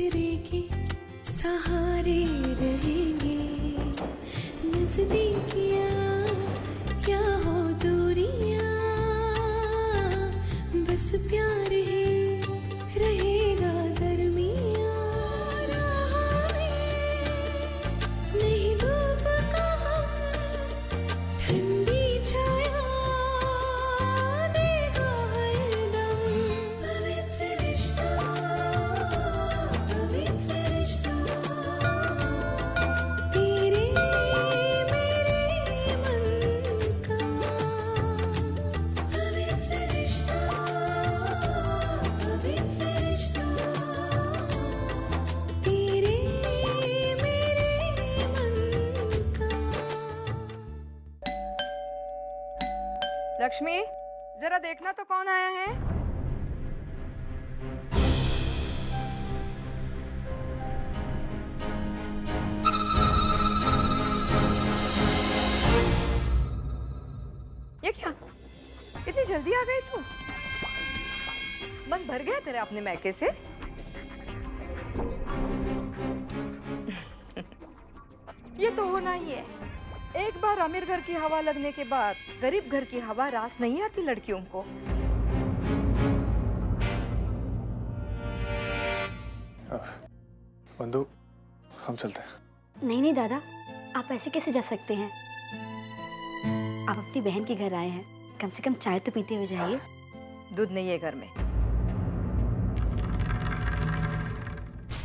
दूसरे के सहारे रहेंगे, नजदीकियां क्या हो दूरियां, बस प्यार ही रहेगा दरमियां। राह में नहीं धूप का ठंडी छाया देगा हरदम, पवित्र रिश्ता, पवित्र रिश्ता, तेरे मेरे मन का पवित्र रिश्ता, पवित्र रिश्ता, तेरे मेरे मन का। लक्ष्मी, जरा देखना तो कौन आया है। ये क्या, इतनी जल्दी आ गई तू? मन भर गया तेरा अपने मैके से? ये तो होना ही है। एक बार अमीर घर की हवा लगने के बाद गरीब घर की हवा रास नहीं आती लड़कियों को। बंधु, हम चलते हैं। नहीं नहीं दादा, आप ऐसे कैसे जा सकते हैं? आप अपनी बहन के घर आए हैं, कम से कम चाय तो पीते हुए जाइए। दूध नहीं है घर में।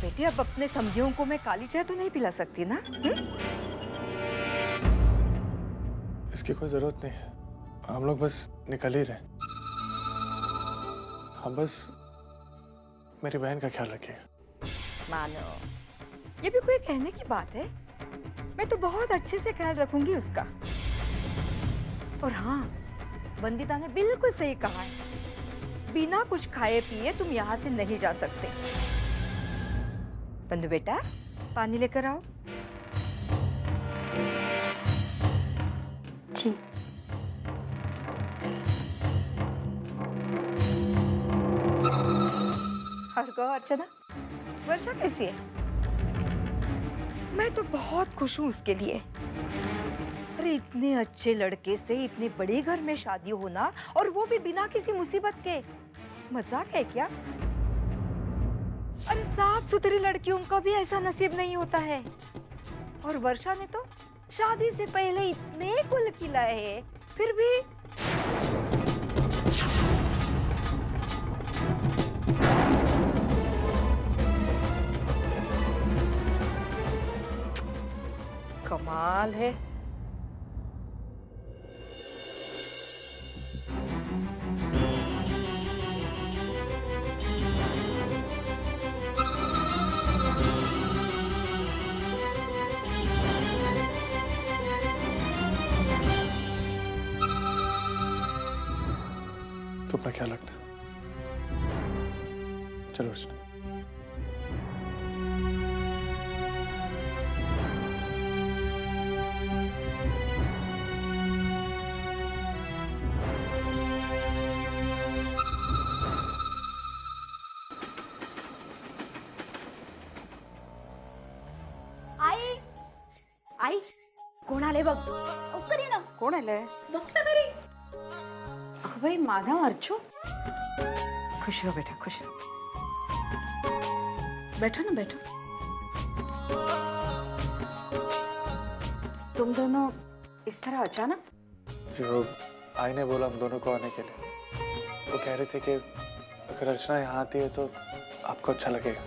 बेटी, अब अपने समझियों को मैं काली चाय तो नहीं पिला सकती ना। इसकी कोई जरूरत नहीं है, हम लोग बस निकल ही रहे। हम बस मेरी बहन का ख्याल रखिएगा। मानो, ये भी कोई कहने की बात है? मैं तो बहुत अच्छे से ख्याल रखूंगी उसका। और हाँ, वंदिता ने बिल्कुल सही कहा है, बिना कुछ खाए पिए तुम यहाँ से नहीं जा सकते। बंधु बेटा, पानी लेकर आओ। जी। और कहो अर्चना, वर्षा कैसी है? मैं तो बहुत खुश हूँ उसके लिए। अरे इतने अच्छे लड़के से इतने बड़े घर में शादी होना, और वो भी बिना किसी मुसीबत के। मजाक है क्या? अरे साफ सुथरी लड़कियों का भी ऐसा नसीब नहीं होता है। और वर्षा ने तो शादी से पहले इतने गुल खिलाए हैं, फिर भी कमाल है। तो अपना ख्याल रखना। चलो अर्चना। आई कोण आले बघ, लवकर ये ना। कोण आलंय? बघ ना घरी। अगं बाई, माधव, अर्चू, खुश रहो बेटा, खुश रहो। बैठो ना, बैठो। तुम दोनों इस तरह अचानक? जो आई ने बोला हम दोनों को आने के लिए। वो कह रहे थे कि अगर अर्चना यहाँ आती है तो आपको अच्छा लगेगा।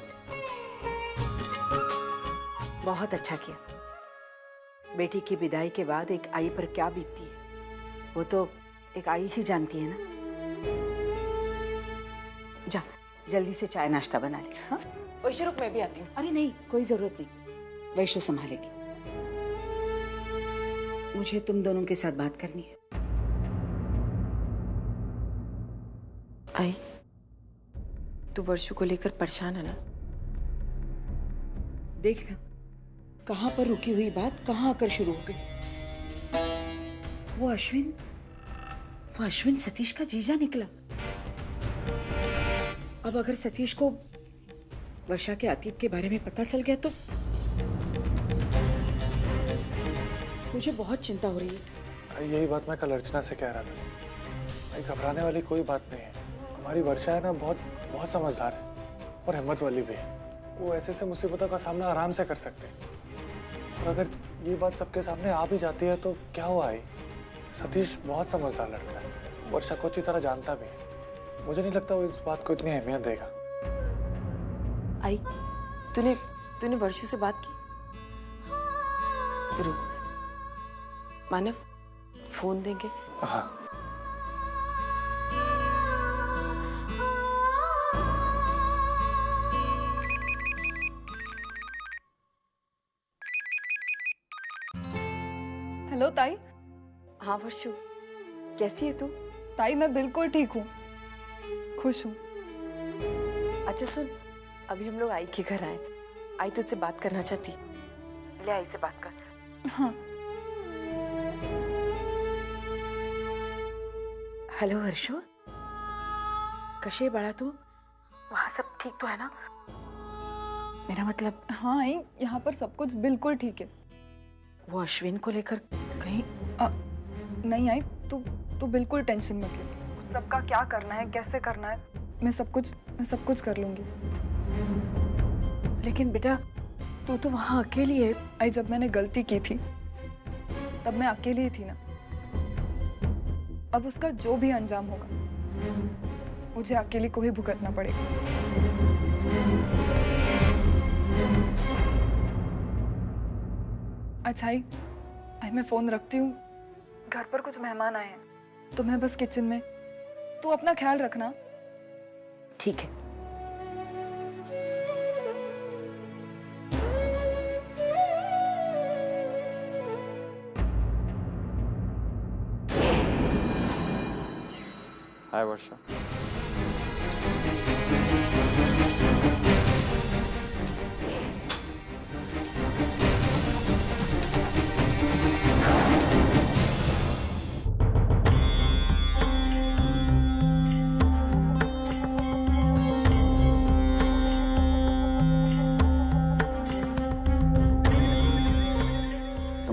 बहुत अच्छा किया। बेटी की विदाई के बाद एक आई पर क्या बीतती है, वो तो एक आई ही जानती है ना। जा, जल्दी से चाय नाश्ता बना ले। हाँ? वैसे रुक, मैं भी आती हूँ। अरे नहीं, कोई जरूरत नहीं, वैशु संभालेगी। मुझे तुम दोनों के साथ बात करनी है। आई, तू वर्षु को लेकर परेशान है ना? देखना, कहां पर रुकी हुई बात कहां आकर शुरू हो गई। वो अश्विन सतीश का जीजा निकला। अब अगर सतीश को वर्षा के अतीत के बारे में पता चल गया तो मुझे बहुत चिंता हो रही है। यही बात मैं कल अर्चना से कह रहा था। घबराने वाली कोई बात नहीं है। हमारी वर्षा है ना, बहुत बहुत समझदार है और हिम्मत वाली भी है। वो ऐसे से मुसीबतों का सामना आराम से कर सकते हैं। और अगर ये बात सबके सामने आ भी जाती है तो क्या हुआ है? सतीश बहुत समझदार लड़का है, वर्षा को अच्छी तरह जानता भी है। मुझे नहीं लगता वो इस बात को इतनी अहमियत देगा। आई, तूने वर्षू से बात की? रुक, मानव फोन देंगे? हाँ। हेलो ताई। हाँ वर्षू, कैसी है तू? ताई मैं बिल्कुल ठीक हूँ, खुश हूँ। अच्छा सुन, अभी हम लोग आई के घर आए। आई तुझसे बात करना चाहती। ले आई से बात कर। हाँ। हेलो वर्षो, कशी आहे बाळा तू? वहाँ सब ठीक तो है ना? मेरा मतलब हाँ आई, यहाँ पर सब कुछ बिल्कुल ठीक है। वो अश्विन को लेकर कहीं? नहीं आई, तू बिल्कुल टेंशन मत ले। सबका क्या करना है, कैसे करना है, मैं सब कुछ कर लूंगी। लेकिन बेटा तू तो वहाँ अकेली है। आई, जब मैंने गलती की थी तब मैं अकेली ही थी ना। अब उसका जो भी अंजाम होगा मुझे अकेली को ही भुगतना पड़ेगा। अच्छा आई, मैं फोन रखती हूँ। घर पर कुछ मेहमान आए हैं तो मैं बस किचन में। तू अपना ख्याल रखना। ठीक है। हाय वर्षा।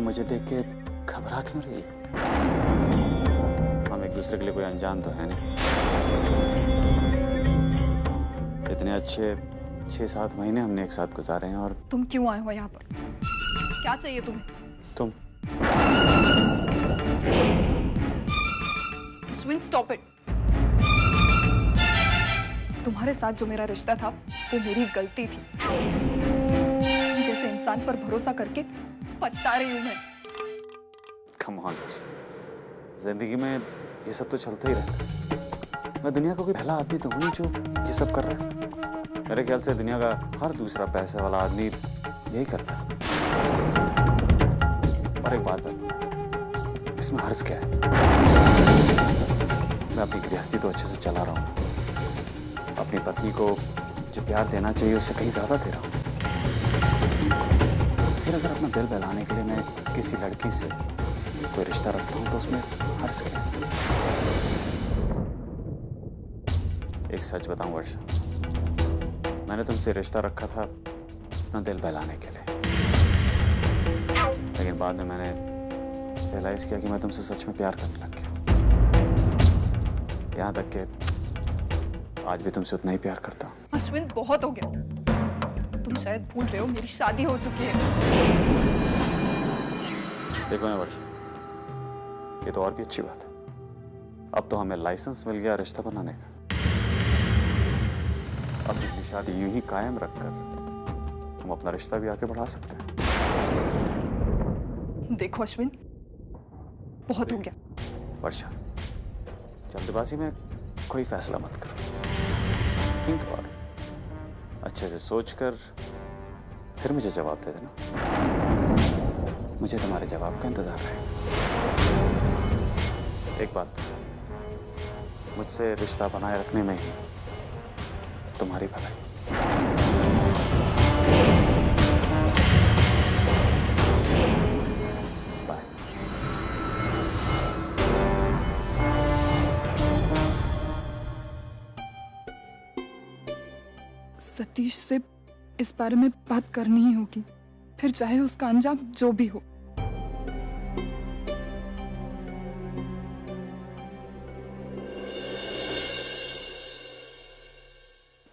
मुझे देख के घबरा क्यों रही? हम एक दूसरे के लिए कोई अनजान तो है नहीं। इतने अच्छे 6-7 महीने हमने एक साथ गुजारे हैं। और तुम क्यों आए हो यहाँ पर? क्या चाहिए तुम्हें? तुम अश्विन, स्टॉप इट। तुम्हारे साथ जो मेरा रिश्ता था वो मेरी गलती थी। जैसे इंसान पर भरोसा करके पछता रही हूँ मैं। कम ऑन, जिंदगी में ये सब तो चलता ही रहता है। मैं दुनिया का कोई पहला आदमी तो हूँ नहीं जो ये सब कर रहा है। मेरे ख्याल से दुनिया का हर दूसरा पैसे वाला आदमी यही करता है। और एक बात है, इसमें हर्ज क्या है? मैं अपनी गृहस्थी तो अच्छे से चला रहा हूँ। अपनी पत्नी को जो प्यार देना चाहिए उससे कहीं ज्यादा दे रहा हूँ। फिर अगर अपना दिल बहलाने के लिए मैं किसी लड़की से कोई रिश्ता रखता हूँ तो उसमें हर्ज क्या? एक सच बताऊं वर्षा, मैंने तुमसे रिश्ता रखा था अपना दिल बहलाने के लिए। लेकिन बाद में मैंने रियलाइज किया कि मैं तुमसे सच में प्यार करने लग गया। यहाँ तक कि आज भी तुमसे उतना ही प्यार करता हूँ। अश्विन, बहुत हो गया। तुम शायद भूल रहे हो मेरी शादी हो चुकी है। देखो ना वर्षा, ये तो और भी अच्छी बात है। अब तो हमें लाइसेंस मिल गया रिश्ता बनाने का। अब अपनी शादी यूं ही कायम रखकर हम अपना रिश्ता भी आगे बढ़ा सकते हैं। देखो अश्विन, बहुत हो गया। वर्षा, जल्दबाजी में कोई फैसला मत करो। Think about it. अच्छे से सोचकर फिर मुझे जवाब दे देना। मुझे तुम्हारे जवाब का इंतजार है। एक बात, मुझसे रिश्ता बनाए रखने में ही तुम्हारी भलाई। बाय। सतीश से इस बारे में बात करनी ही होगी, फिर चाहे उसका अंजाम जो भी हो।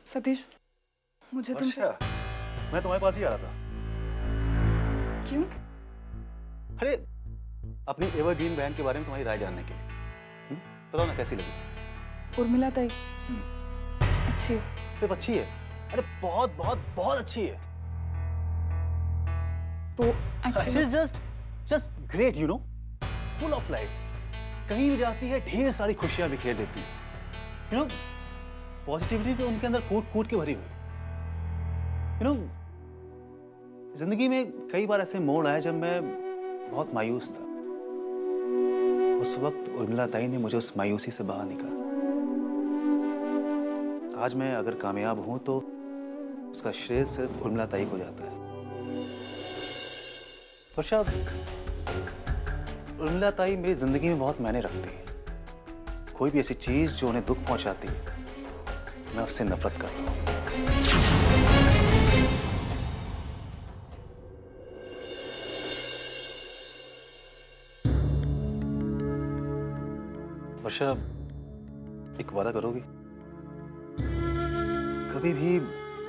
सतीश, मुझे तुमसे। मैं तुम्हारे पास ही आ रहा था। क्यों? अरे अपनी एवरग्रीन बहन के बारे में तुम्हारी राय जानने के लिए। बताओ ना कैसी लगी? उर्मिला ताई अच्छी है। सिर्फ अच्छी है? अरे बहुत बहुत बहुत अच्छी है। वो actually just great, you know, full of life. कहीं भी जाती है ढेर सारी खुशियां बिखेर देती है, यू नो। पॉजिटिविटी तो उनके अंदर कूट कूट के भरी हुई। यू नो, जिंदगी में कई बार ऐसे मोड़ आए जब मैं बहुत मायूस था। उस वक्त उर्मिला ताई ने मुझे उस मायूसी से बाहर निकाला। आज मैं अगर कामयाब हूं तो उसका श्रेय सिर्फ उर्मिला ताई को जाता है। वर्षा, उर्मिला ताई मेरी जिंदगी में बहुत मायने रखती है। कोई भी ऐसी चीज जो उन्हें दुख पहुंचाती है, मैं उससे नफरत करता हूं। वर्षा, एक वादा करोगी? कभी भी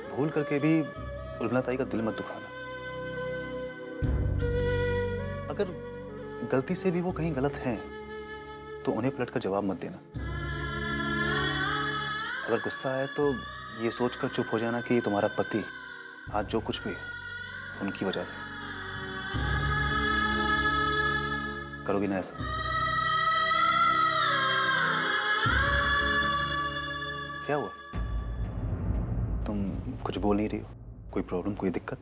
भूल करके भी उर्मिला ताई का दिल मत दुखाना। अगर गलती से भी वो कहीं गलत हैं तो उन्हें पलटकर जवाब मत देना। अगर गुस्सा आए तो ये सोचकर चुप हो जाना कि तुम्हारा पति आज जो कुछ भी है उनकी वजह से। करोगी ना ऐसा? क्या हुआ? तुम कुछ बोल नहीं रही हो? कोई प्रॉब्लम, कोई दिक्कत?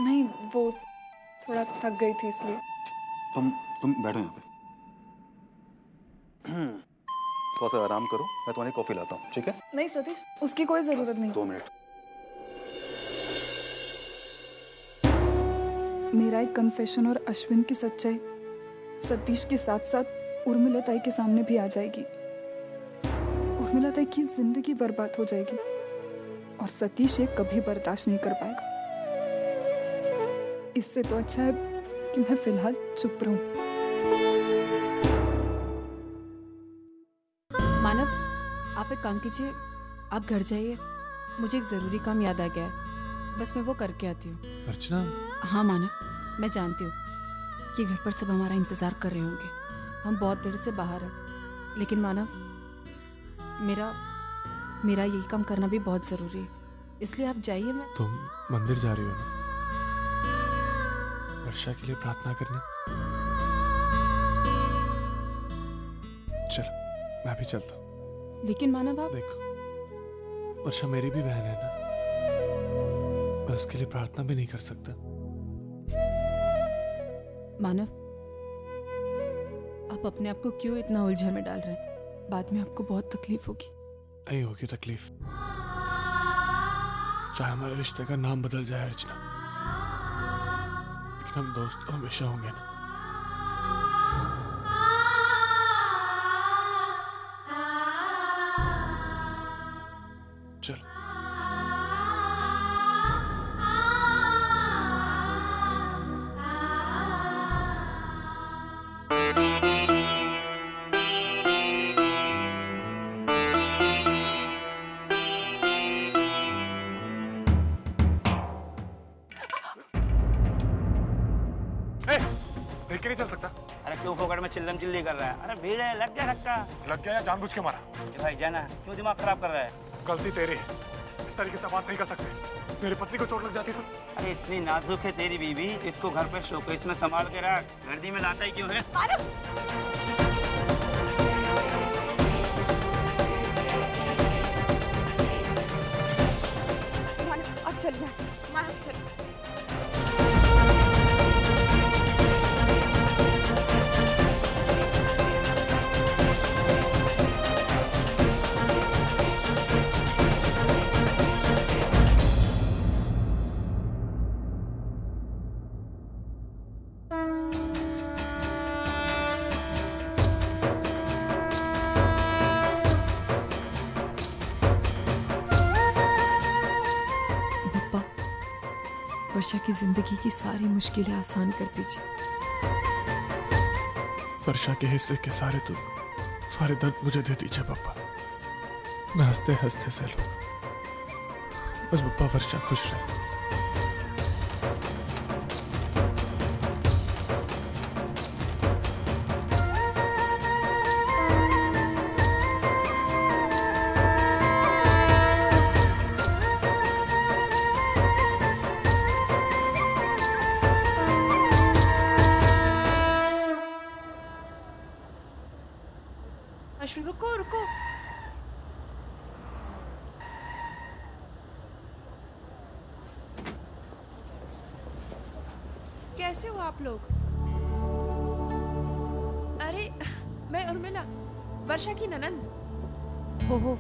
नहीं, वो थोड़ा थक गई थी इसलिए। तुम बैठो यहाँ पे। थोड़ा सा आराम करो, मैं तुम्हारी कॉफी लाता हूँ, ठीक है? नहीं सतीश, उसकी कोई जरूरत नहीं। 2 मिनट। मेरा एक कन्फेशन और अश्विन की सच्चाई सतीश के साथ साथ उर्मिला ताई के सामने भी आ जाएगी। उर्मिला ताई की जिंदगी बर्बाद हो जाएगी और सतीश ये कभी बर्दाश्त नहीं कर पाएगा। इससे तो अच्छा है कि मैं फिलहाल चुप रहूं। मानव, आप एक काम कीजिए, आप घर जाइए। मुझे एक जरूरी काम याद आ गया है, बस मैं वो करके आती हूँ। अर्चना। हाँ मानव, मैं जानती हूँ कि घर पर सब हमारा इंतजार कर रहे होंगे। हम बहुत देर से बाहर हैं, लेकिन मानव, मेरा यही काम करना भी बहुत जरूरी है, इसलिए आप जाइए। मैं तुम मंदिर जा रही हो ना वर्षा के लिए प्रार्थना करने? चल, मैं भी चलता हूँ। लेकिन मानव, आप देखो, वर्षा मेरी भी बहन है ना, मैं उसके लिए प्रार्थना भी नहीं कर सकता। मानव, आप अपने आप को क्यों इतना उलझन में डाल रहे हैं? बाद में आपको बहुत तकलीफ होगी। नहीं होगी तकलीफ, चाहे हमारे रिश्ते का नाम बदल जाए अर्चना, लेकिन हम दोस्त तो हमेशा होंगे ना। चल। देख के नहीं चल सकता? अरे क्यों फोकट में चिल्लम चिल्ली कर रहा है? अरे भीड़ है, लग गया धक्का। लग गया या जानबूझ के मारा? भाई जाना, क्यों दिमाग खराब कर रहा है? गलती तेरी है, इस तरीके से बात नहीं कर सकते। मेरी पत्नी को चोट लग जाती तो? अरे इतनी नाजुक है तेरी बीवी, इसको घर पे शोकेस में संभाल के रख। गर्दी में लाता ही क्यों है? अब चलिए, मानव चलिए। वर्षा की जिंदगी की सारी मुश्किलें आसान कर दीजिए। वर्षा के हिस्से के सारे दुख, सारे दर्द मुझे दे दीजिए पापा। मैं हंसते हंसते से लूं। बस पापा वर्षा खुश रहे। अश्विन रुको रुको। कैसे हो आप लोग? अरे मैं उर्मिला, वर्षा की ननंद। हो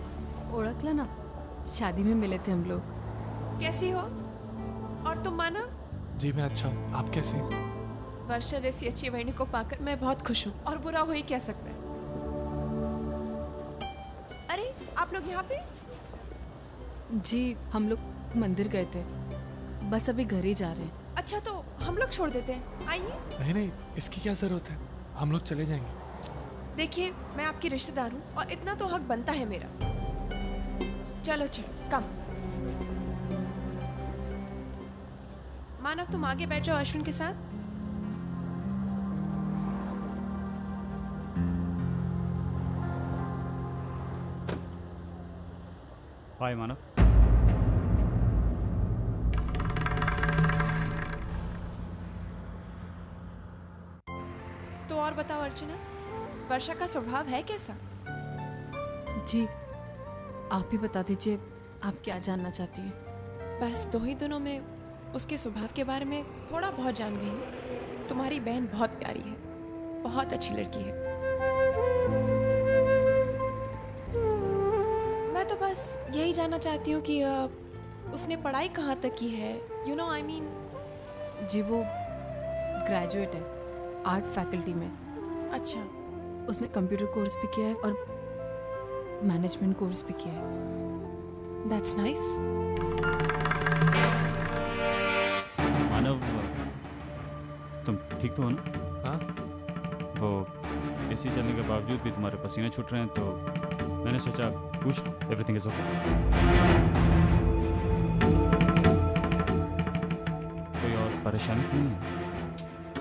ओळखलं ना, शादी में मिले थे हम लोग। कैसी हो? और तुम मानव? जी मैं अच्छा हूँ, आप कैसे हैं? वर्षा जैसी अच्छी बहनी को पाकर मैं बहुत खुश हूँ, और बुरा हो ही क्या सकता है। अरे आप लोग यहाँ पे? जी हम लोग मंदिर गए थे, बस अभी घर ही जा रहे हैं। अच्छा तो हम लोग छोड़ देते हैं, आइए। नहीं, इसकी क्या जरूरत है, हम लोग चले जाएंगे। देखिए मैं आपकी रिश्तेदार हूँ और इतना तो हक बनता है मेरा। चलो चलो कम। मानव तुम आगे बैठ जाओ अश्विन के साथ। हाय मानव। तो और बताओ अर्चना, वर्षा का स्वभाव है कैसा? जी आप ही बता दीजिए, आप क्या जानना चाहती हैं? बस 2 ही दिनों में उसके स्वभाव के बारे में थोड़ा बहुत जान गई हूँ। तुम्हारी बहन बहुत प्यारी है, बहुत अच्छी लड़की है। मैं तो बस यही जानना चाहती हूँ कि उसने पढ़ाई कहाँ तक की है, यू नो आई मीन। जी वो ग्रेजुएट है, आर्ट फैकल्टी में। अच्छा। उसने कंप्यूटर कोर्स भी किया है और मैनेजमेंट कोर्स भी किया है। That's nice. मानव तुम ठीक तो हो ना? हाँ। वो एसी चलने के बावजूद भी तुम्हारे पसीने छूट रहे हैं, तो मैंने सोचा पूछ एवरीथिंग इज ओके। कोई और परेशानी तो नहीं है?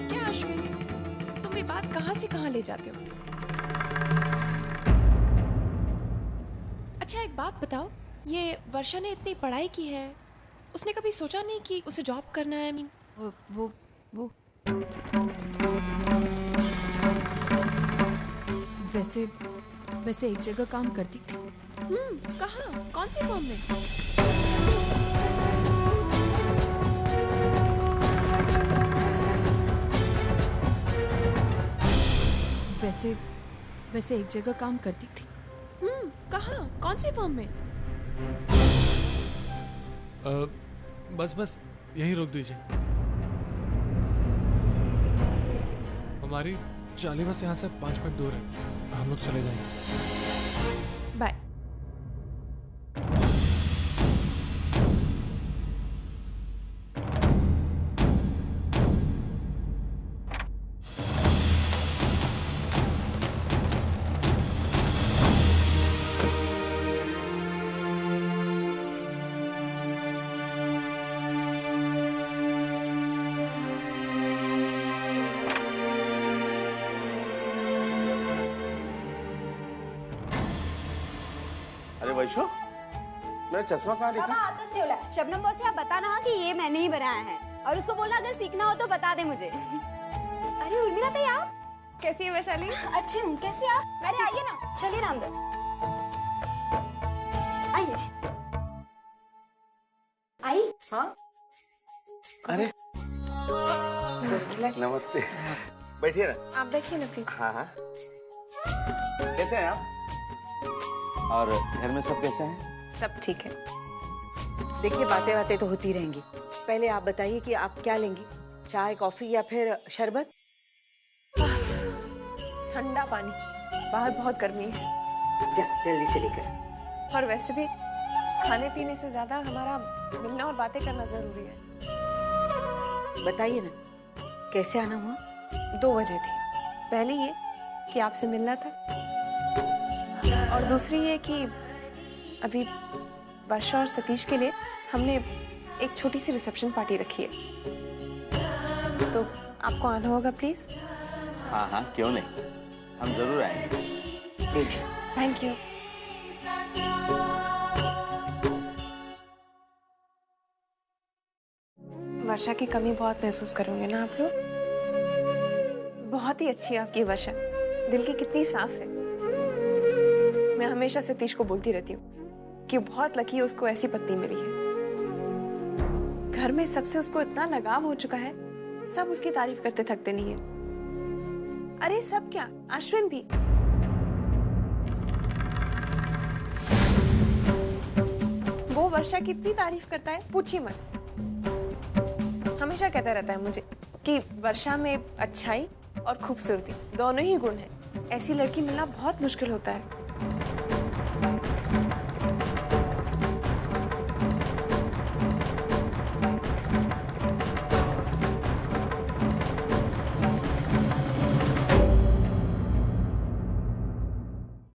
क्या अश्विनी, तुम भी बात कहाँ से कहाँ ले जाते हो? अच्छा एक बात बताओ, ये वर्षा ने इतनी पढ़ाई की है, उसने कभी सोचा नहीं कि उसे जॉब करना है? आई मीन वो वैसे एक जगह काम करती थी। कहाँ? कौन सी फॉर्म में? वैसे एक जगह काम करती थी। कहाँ? कौन सी फॉर्म में? बस यहीं रोक दीजिए। हमारी चाली बस यहाँ से 5 मिनट दूर है, हम लोग चले जाएंगे। बाय। वैशो, मेरा चश्मा कहाँ दिखा? शबनम बॉस आप बताना हाँ कि ये मैंने ही बनाया है, और उसको बोलना अगर सीखना हो तो बता दे मुझे। अरे उर्मिला तई आप कैसी है वैशाली? अच्छी हूँ, कैसी आप? अरे आइए ना, चलिए ना अंदर आइए। आई? हाँ। अरे नमस्ते, बैठिए ना। आप बैठिए ना प्लीज। हाँ हाँ। कैसे हैं आप? और घर में सब कैसे हैं? सब ठीक है। देखिए बातें तो होती रहेंगी, पहले आप बताइए कि आप क्या लेंगी, चाय कॉफी या फिर शरबत? ठंडा पानी, बाहर बहुत गर्मी है। जा जल्दी से लेकर। और वैसे भी खाने पीने से ज्यादा हमारा मिलना और बातें करना जरूरी है। बताइए ना, कैसे आना हुआ? 2 वजह थी। पहली ये कि आपसे मिलना था, और दूसरी ये कि अभी वर्षा और सतीश के लिए हमने एक छोटी सी रिसेप्शन पार्टी रखी है, तो आपको आना होगा प्लीज। हाँ हाँ, क्यों नहीं, हम जरूर आएंगे। Thank you. वर्षा की कमी बहुत महसूस करोगे ना आप लोग। बहुत ही अच्छी है आपकी वर्षा, दिल की कितनी साफ है। मैं हमेशा सतीश को बोलती रहती हूँ कि बहुत लकी है, उसको ऐसी पत्नी मिली है। घर में सबसे उसको इतना लगाव हो चुका है, सब उसकी तारीफ करते थकते नहीं है। अरे सब क्या, अश्विन भी। वो वर्षा की इतनी तारीफ करता है, पूछिए मत। हमेशा कहता रहता है मुझे कि वर्षा में अच्छाई और खूबसूरती दोनों ही गुण हैं। ऐसी लड़की मिलना बहुत मुश्किल होता है।